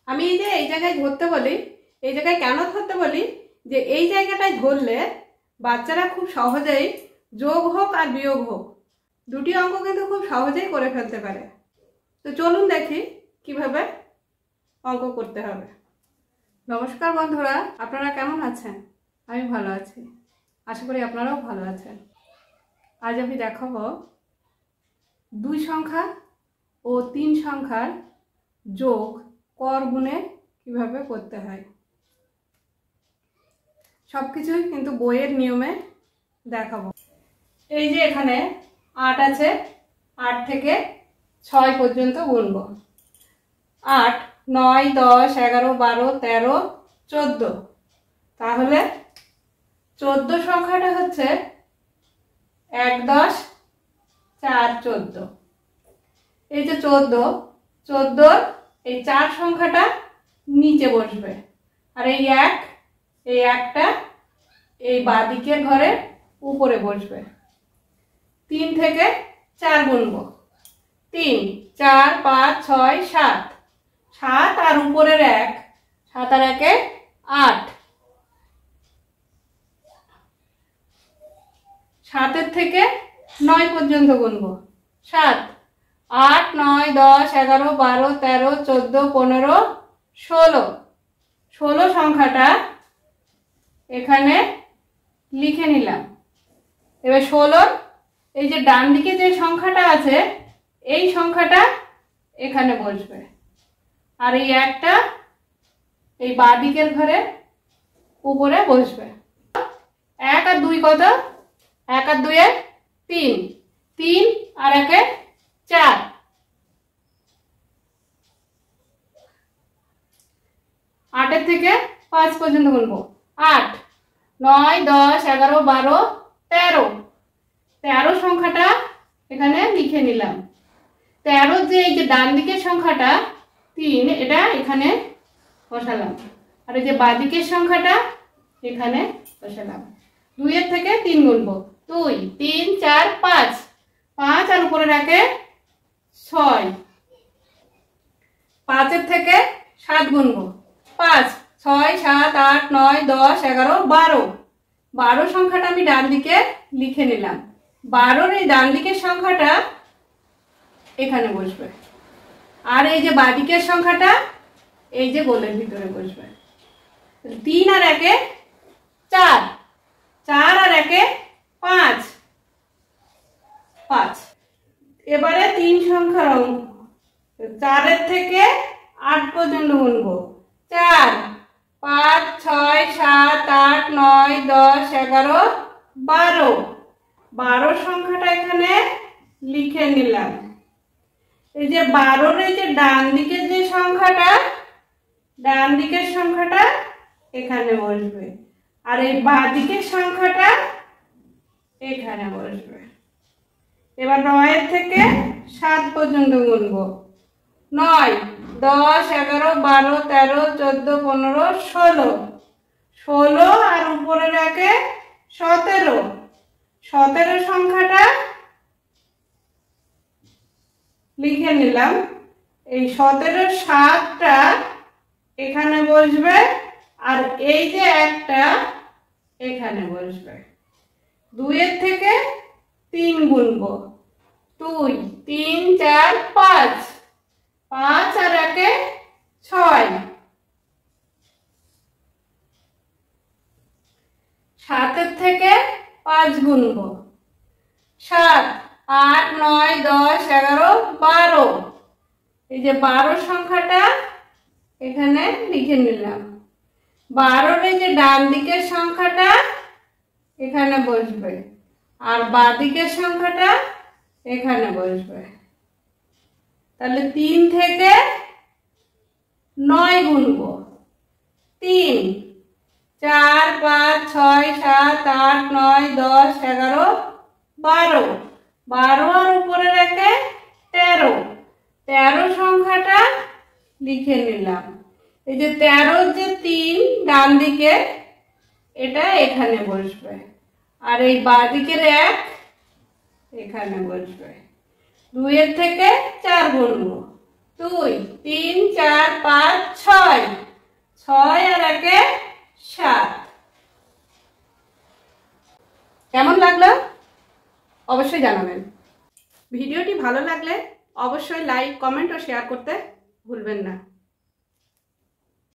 আমি এই যে এই জায়গায় ধরতে বলি, এই জায়গায় কেন ধরতে বলি যে এই জায়গাটায় ধরলে বাচ্চারা খুব সহজেই যোগ হোক আর বিয়োগ হোক দুটি অঙ্ক কিন্তু খুব সহজেই করে ফেলতে পারে। তো চলুন দেখি কিভাবে অঙ্ক করতে হবে। নমস্কার বন্ধুরা, আপনারা কেমন আছেন? আমি ভালো আছি, আশা করি আপনারাও ভালো আছেন। আজ আমি দেখাবো 2 সংখ্যা ও 3 সংখ্যার যোগ কর গুণে কিভাবে করতে হয়। সব কিছুই কিন্তু বইয়ের নিয়মে দেখাবো। এই যে এখানে 8 আছে, 8 থেকে 6 পর্যন্ত গুনব। 8, 9, 10, 11, 12, 13, 14। তাহলে 14 সংখ্যাটা হচ্ছে 1, 10, 4, 14। এই যে 14 এই 4 সংখ্যাটা নিচে বসবে, আর এই 1, এই 1টা এই বাঁদিকের ঘরে উপরে বসবে। 3 থেকে 4 গুনব। 3, 4, 5, 6, 7। 7 আর উপরের 1, 7 আর 1 8। 7 থেকে 9 পর্যন্ত গুনব। 7, 8, 9, 10, 11, 12, 13, 14, 15, 16। 16 সংখ্যাটা এখানে লিখে নিলাম। এবার 16 এই যে ডান দিকে যে সংখ্যাটা আছে এই সংখ্যাটা এখানে বসবে, আর এই একটা এই বাঁ দিকের ঘরে উপরে বসবে। 1 আর 2 কত? 1 আর 2 3, 3 আর 1 4। 8 থেকে 5 পর্যন্ত গুনবো। 8, 9, 10, 11, 12, 13। 13 সংখ্যাটা এখানে লিখে নিলাম। 13 যে এই যে ডান দিকের সংখ্যাটা 3, এটা এখানে বসালাম, আর এই যে বাঁ দিকের সংখ্যাটা এখানে বসালাম। 2 এর থেকে 3 গুনবো। 2, 3, 4, 5। 5 আর উপরে রাখে 6। 5 এর থেকে 7 গুনবো। 5, 6, 7, 8, 9, 10, 11, 12। 12 সংখ্যাটা আমি ডান দিকে লিখে নিলাম। 12 এই ডান দিকের সংখ্যাটা এখানে বসবে, আর এই যে বাঁ দিকের সংখ্যাটা এই যে গোলের ভিতরে বসবে। 3 আর 1 4। 4 আর 1 5। 5। এবারে 3 সংখ্যার অঙ্ক। 4 এর থেকে 8 পর্যন্ত গুনবো। 4, 5, 6, 7, 8, 9, 10, 11, 12। 12 সংখ্যাটা এখানে লিখে নিলাম। এই যে 12 এই যে ডান দিকের যে সংখ্যাটা, ডান দিকের সংখ্যাটা এখানে বসবে, আর এই বাঁ দিকের সংখ্যাটা এখানে বসবে। এবার 9 এর থেকে 7 পর্যন্ত গুনবো। 9, 10, 11, 12, 13, 14, 15, 16। 16 আর উপরে রাখে 17। 17 সংখ্যাটা লিখে নিলাম। এই 17 7টা এখানে বসবে, আর এই যে একটা এখানে বসবে। 2 এর থেকে 3 গুনবো। 2, 3, 4, 5। 5 আর 1 6। 7 এর থেকে 5 গুনবো। 7, 8, 9, 10, 11, 12। এই যে 12 সংখ্যাটা এখানে লিখে নিলাম। 12 এই যে ডান দিকের সংখ্যাটা এখানে বসবে, আর বাঁ দিকের সংখ্যাটা এখানে বসবে। তাহলে 3 থেকে 9 গুনবো। 3, 4, 5, 6, 7, 8, 9, 10, 11, 12। 12 আর উপরে রেখে 13। 13 সংখ্যাটা লিখে নিলাম। এই যে 13 যে 3 ডান দিকে এটা এখানে বসবে, আর এই বাঁ দিকের 1 এখানে বসবে। 2 এর থেকে 4 গুনবো। 2, 3, 4, 5, 6। একে 7। কেমন লাগলো অবশ্যই জানাবেন। ভিডিওটি ভালো লাগলে অবশ্যই লাইক, কমেন্ট ও শেয়ার করতে ভুলবেন না।